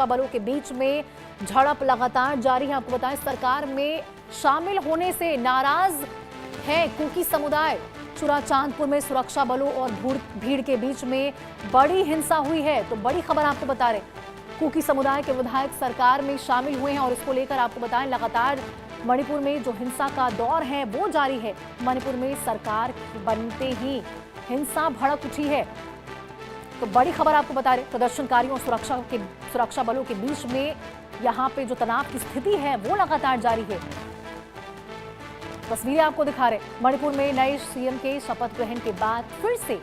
सुरक्षा बलों के बीच में झड़प लगातार जारी है। आपको बताएं, सरकार में शामिल होने से नाराज है कुकी समुदाय। चुराचांदपुर में सुरक्षा बलों और भीड़ के बीच में बड़ी हिंसा हुई है। तो बड़ी खबर आपको बता रहे, कुकी समुदाय के विधायक सरकार में शामिल हुए हैं और इसको लेकर आपको बताएं, लगातार मणिपुर में जो हिंसा का दौर है वो जारी है। मणिपुर में सरकार बनते ही हिंसा भड़क उठी है। तो बड़ी खबर आपको बता रहे, प्रदर्शनकारियों और सुरक्षा बलों के बीच में यहां पे जो तनाव की स्थिति है वो लगातार जारी है। तस्वीरें आपको दिखा रहे, मणिपुर में नए सीएम के शपथ ग्रहण के बाद फिर से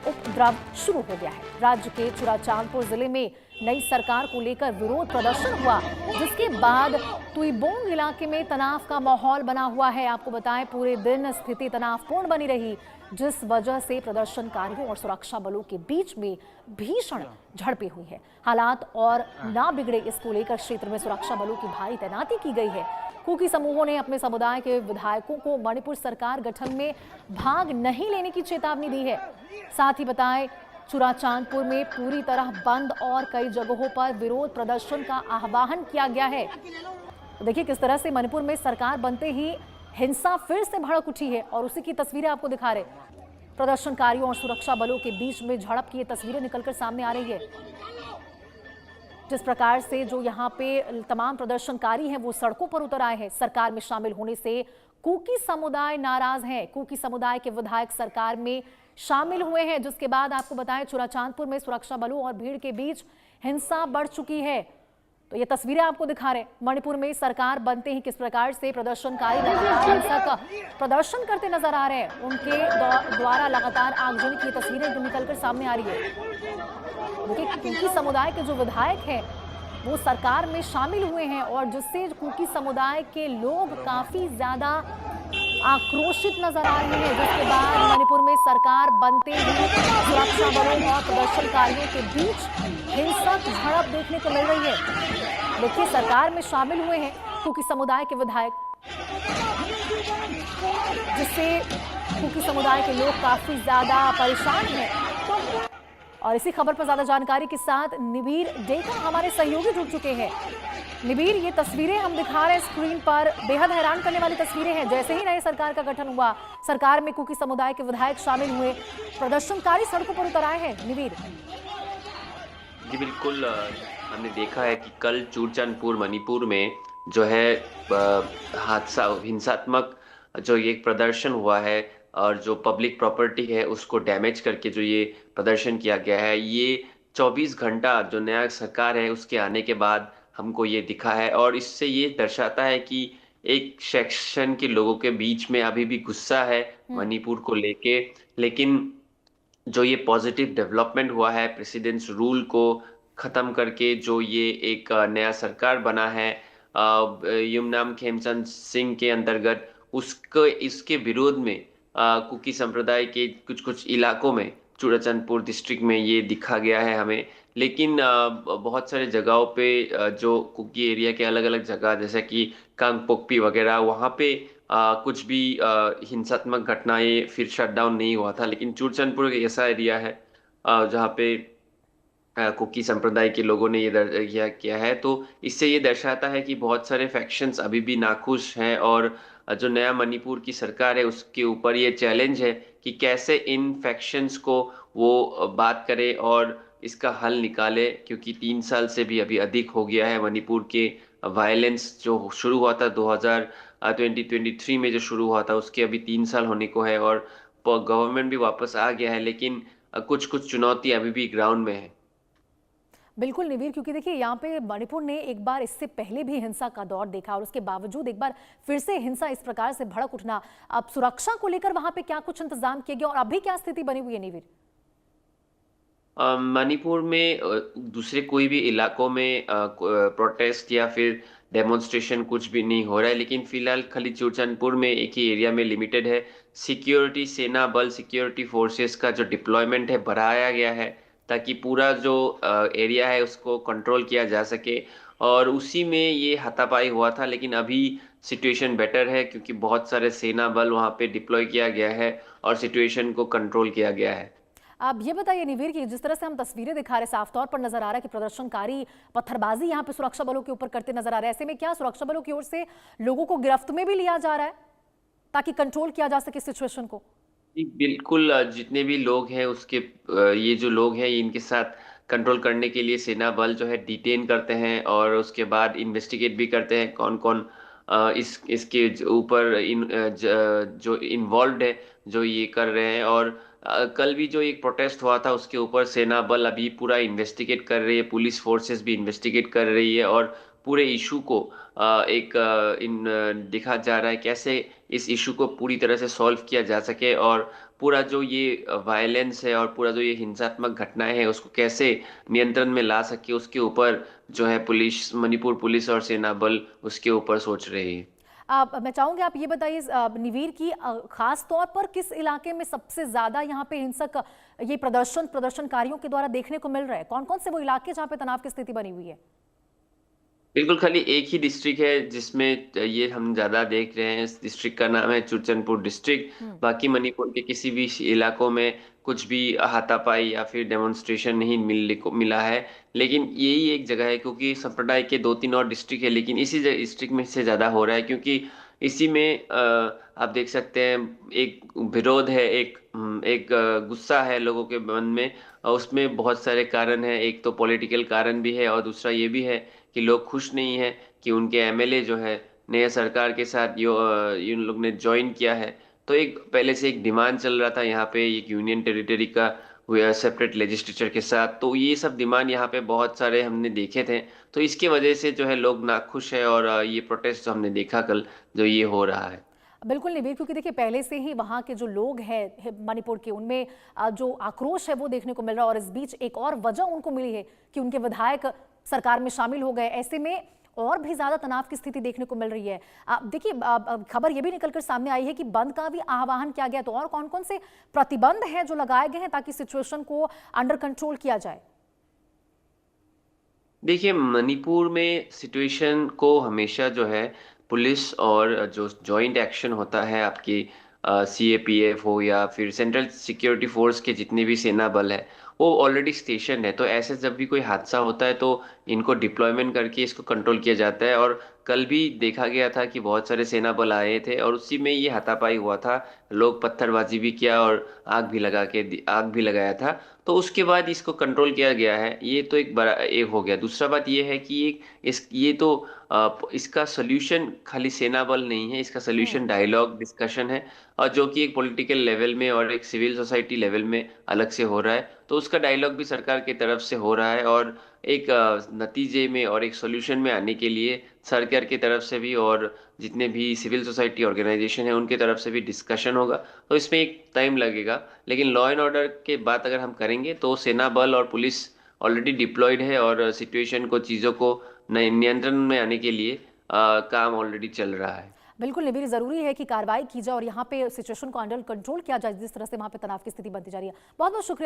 उपद्रव शुरू हो गया है। राज्य के चुराचांदपुर जिले में नई सरकार को लेकर विरोध प्रदर्शन हुआ, जिसके बाद तुइबोंग इलाके में तनाव का माहौल बना हुआ है। आपको बताएं, पूरे दिन स्थिति तनावपूर्ण बनी रही, जिस वजह से प्रदर्शनकारियों और सुरक्षा बलों के बीच में भीषण झड़पें हुई है। हालात और ना बिगड़े, इसको लेकर क्षेत्र में सुरक्षा बलों की भारी तैनाती की गई है। कुकी समूहों ने अपने समुदाय के विधायकों को मणिपुर सरकार गठन में भाग नहीं लेने की चेतावनी दी है। साथ ही बताएं, चुराचांदपुर में पूरी तरह बंद और कई जगहों पर विरोध प्रदर्शन का आह्वान किया गया है। तो देखिए किस तरह से मणिपुर में सरकार बनते ही हिंसा फिर से भड़क उठी है और उसी की तस्वीरें आपको दिखा रहे। प्रदर्शनकारियों और सुरक्षा बलों के बीच में झड़प की ये तस्वीरें निकलकर सामने आ रही है। जिस प्रकार से जो यहाँ पे तमाम प्रदर्शनकारी हैं वो सड़कों पर उतर आए हैं। सरकार में शामिल होने से कुकी समुदाय नाराज है। कुकी समुदाय के विधायक सरकार में शामिल हुए हैं, जिसके बाद आपको बताएं, चुराचांदपुर में सुरक्षा बलों और भीड़ के बीच हिंसा बढ़ चुकी है। तो ये तस्वीरें आपको दिखा रहे, मणिपुर में सरकार बनते ही किस प्रकार से प्रदर्शनकारी लगातार हिंसा का प्रदर्शन करते नजर आ रहे हैं। उनके द्वारा लगातार आगजनी की तस्वीरें निकलकर सामने आ रही है। देखिए, कुकी समुदाय के जो विधायक हैं वो सरकार में शामिल हुए हैं और जिससे कुकी समुदाय के लोग काफी ज्यादा आक्रोशित नजर आ रहे हैं। जिसके बाद मणिपुर में सरकार बनते ही सुरक्षा बलों और प्रदर्शनकारियों के बीच हिंसक झड़प देखने को मिल रही है। देखिए, सरकार में शामिल हुए हैं कुकी समुदाय के विधायक, जिससे कुकी समुदाय के लोग काफी ज्यादा परेशान हैं। और इसी खबर पर ज्यादा जानकारी के साथ निबीर डेका हमारे सहयोगी जुड़ चुके हैं। निबीर, ये तस्वीरें हम दिखा रहे हैं स्क्रीन पर, बेहद हैरान करने वाली तस्वीरें हैं। जैसे ही नई सरकार का गठन हुआ, सरकार में कुकी समुदाय के विधायक शामिल हुए, प्रदर्शनकारी सड़कों पर उतर आए हैं। निबीर जी बिल्कुल, हमने देखा है कि कल चूरचांदपुर मणिपुर में जो है हादसा हिंसात्मक जो ये प्रदर्शन हुआ है और जो पब्लिक प्रॉपर्टी है उसको डैमेज करके जो ये प्रदर्शन किया गया है, ये 24 घंटा जो नया सरकार है उसके आने के बाद हमको ये दिखा है। और इससे ये दर्शाता है कि एक सेक्शन के लोगों के बीच में अभी भी गुस्सा है मणिपुर को लेके, लेकिन जो ये पॉजिटिव डेवलपमेंट हुआ है प्रेसिडेंट्स रूल को खत्म करके जो ये एक नया सरकार बना है युमनाम खेमचंद सिंह के अंतर्गत, उसको इसके विरोध में कुकी संप्रदाय के कुछ कुछ इलाकों में चुराचांदपुर डिस्ट्रिक्ट में ये दिखा गया है हमें। लेकिन बहुत सारे जगहों पे जो कुकी एरिया के अलग अलग जगह जैसे कि कांगपोकपी वगैरह, वहाँ पे कुछ भी हिंसात्मक घटनाएं फिर शटडाउन नहीं हुआ था। लेकिन चूरचांदपुर एक ऐसा एरिया है जहाँ पे कुकी संप्रदाय के लोगों ने ये किया है। तो इससे ये दर्शाता है कि बहुत सारे फैक्शंस अभी भी नाखुश हैं और जो नया मणिपुर की सरकार है उसके ऊपर ये चैलेंज है कि कैसे इन फैक्शंस को वो बात करे और इसका हल निकाले, क्योंकि 3 साल से भी अभी अधिक हो गया है मणिपुर के वायलेंस जो शुरू हुआ था 2023 में जो शुरू हुआ था उसके अभी 3 साल होने को है और गवर्नमेंट भी वापस आ गया है, लेकिन कुछ कुछ चुनौती अभी भी ग्राउंड में है। बिल्कुल निबीर, क्योंकि देखिए यहाँ पे मणिपुर ने एक बार इससे पहले भी हिंसा का दौर देखा और उसके बावजूद एक बार फिर से हिंसा इस प्रकार से भड़क उठना। अब सुरक्षा को लेकर वहां पे क्या कुछ इंतजाम किए गए और अभी क्या स्थिति बनी हुई है निबीर? मणिपुर में दूसरे कोई भी इलाकों में प्रोटेस्ट या फिर डेमोन्स्ट्रेशन कुछ भी नहीं हो रहा है, लेकिन फिलहाल खाली चूरचांदपुर में एक ही एरिया में लिमिटेड है। सिक्योरिटी सेना बल सिक्योरिटी फोर्सेस का जो डिप्लॉयमेंट है बढ़ाया गया है ताकि पूरा जो एरिया है उसको कंट्रोल किया जा सके, और उसी में ये हाथापाई हुआ था। लेकिन अभी सिचुएशन बेटर है क्योंकि बहुत सारे सेना बल वहाँ पे डिप्लॉय किया गया है और सिचुएशन को कंट्रोल किया गया है। आप ये बताइए निवीर कि जिस तरह से हम तस्वीरें दिखा रहे, साफ तौर पर नजर आ रहा है कि प्रदर्शनकारी पत्थरबाजी यहाँ पे सुरक्षा बलों के ऊपर करते नजर आ रहे हैं। ऐसे में क्या सुरक्षा बलों की ओर से लोगों को गिरफ्त में भी लिया जा रहा है ताकि कंट्रोल किया जा सके सिचुएशन को? जी, बिल्कुल जितने भी लोग हैं उसके ये जो लोग हैं इनके साथ कंट्रोल करने के लिए सेना बल जो है डिटेन करते हैं और उसके बाद इन्वेस्टिगेट भी करते हैं कौन कौन इसके ऊपर जो इन्वॉल्व है, जो ये कर रहे हैं। और कल भी जो एक प्रोटेस्ट हुआ था उसके ऊपर सेना बल अभी पूरा इन्वेस्टिगेट कर रही है, पुलिस फोर्सेस भी इन्वेस्टिगेट कर रही है और पूरे इशू को देखा जा रहा है कैसे इस इशू को पूरी तरह से सॉल्व किया जा सके और पूरा जो ये वायलेंस है और पूरा जो ये हिंसात्मक घटनाएं हैं उसको कैसे नियंत्रण में ला सके, उसके ऊपर जो है पुलिस, मणिपुर पुलिस और सेना बल उसके ऊपर सोच रही है। मैं चाहूंगी आप ये बताइए निवीर की खास तौर पर किस इलाके में सबसे ज्यादा यहाँ पे हिंसक ये प्रदर्शनकारियों के द्वारा देखने को मिल रहा है? कौन कौन से वो इलाके जहाँ पे तनाव की स्थिति बनी हुई है? बिल्कुल, खाली एक ही डिस्ट्रिक्ट है जिसमें ये हम ज्यादा देख रहे हैं। इस डिस्ट्रिक्ट का नाम है चुरचनपुर डिस्ट्रिक्ट। बाकी मणिपुर के किसी भी इलाकों में कुछ भी हाथापाई या फिर डेमोन्स्ट्रेशन नहीं मिला है। लेकिन यही एक जगह है क्योंकि संप्रदाय के दो तीन और डिस्ट्रिक्ट है, लेकिन इसी डिस्ट्रिक्ट में से ज्यादा हो रहा है क्योंकि इसी में आप देख सकते हैं एक विरोध है, एक गुस्सा है लोगों के मन में और उसमें बहुत सारे कारण हैं। एक तो पॉलिटिकल कारण भी है और दूसरा ये भी है कि लोग खुश नहीं है कि उनके एमएलए जो है नए सरकार के साथ इन लोग ने ज्वाइन किया है। तो एक पहले से एक डिमांड चल रहा था यहाँ पे एक यूनियन टेरिटरी का सेपरेट लेजिस्लेचर के साथ, तो ये सब डिमांड यहाँ पे बहुत सारे हमने देखे थे। तो इसके वजह से जो है लोग नाखुश है और ये प्रोटेस्ट जो हमने देखा कल जो ये हो रहा है। बिल्कुल निवीर, क्योंकि देखिए पहले से ही वहाँ के जो लोग हैं मणिपुर के, उनमें जो आक्रोश है वो देखने को मिल रहा है और इस बीच एक और वजह उनको मिली है कि उनके विधायक सरकार में शामिल हो गए। ऐसे में और भी ज्यादा तनाव की स्थिति देखने को मिल रही है। देखिए खबर ये भी निकलकर सामने आई है कि बंद का भी आह्वान किया गया, तो और कौन कौन से प्रतिबंध हैं जो लगाए गए हैं ताकि सिचुएशन को अंडर कंट्रोल किया जाए? देखिए, मणिपुर में सिचुएशन को हमेशा जो है पुलिस और जो जॉइंट एक्शन होता है आपकी सीएपीएफ हो या फिर सेंट्रल सिक्योरिटी फोर्स के जितने भी सेना बल है वो ऑलरेडी स्टेशन है। तो ऐसे जब भी कोई हादसा होता है तो इनको डिप्लॉयमेंट करके इसको कंट्रोल किया जाता है। और कल भी देखा गया था कि बहुत सारे सेना बल आए थे और उसी में ये हाथापाई हुआ था। लोग पत्थरबाजी भी किया और आग भी लगाया था। तो उसके बाद इसको कंट्रोल किया गया है। ये तो एक बड़ा एक हो गया। दूसरा बात ये है कि ये तो इसका सोल्यूशन खाली सेना बल नहीं है, इसका सोल्यूशन डायलॉग डिस्कशन है और जो कि एक पॉलिटिकल लेवल में और एक सिविल सोसाइटी लेवल में अलग से हो रहा है। तो उसका डायलॉग भी सरकार की तरफ से हो रहा है और एक नतीजे में और एक सोल्यूशन में आने के लिए सरकार की तरफ से भी और जितने भी सिविल सोसाइटी ऑर्गेनाइजेशन है उनके तरफ से भी डिस्कशन होगा। तो इसमें एक टाइम लगेगा, लेकिन लॉ एंड ऑर्डर के बात अगर हम करेंगे तो सेना बल और पुलिस ऑलरेडी डिप्लॉयड है और सिचुएशन को, चीज़ों को नियंत्रण में आने के लिए काम ऑलरेडी चल रहा है। बिल्कुल निवीर, जरूरी है कि कार्रवाई की जाए और यहाँ पे सिचुएशन को अंडर कंट्रोल किया जाए जिस तरह से वहाँ पे तनाव की स्थिति बनती जा रही है। बहुत बहुत शुक्रिया।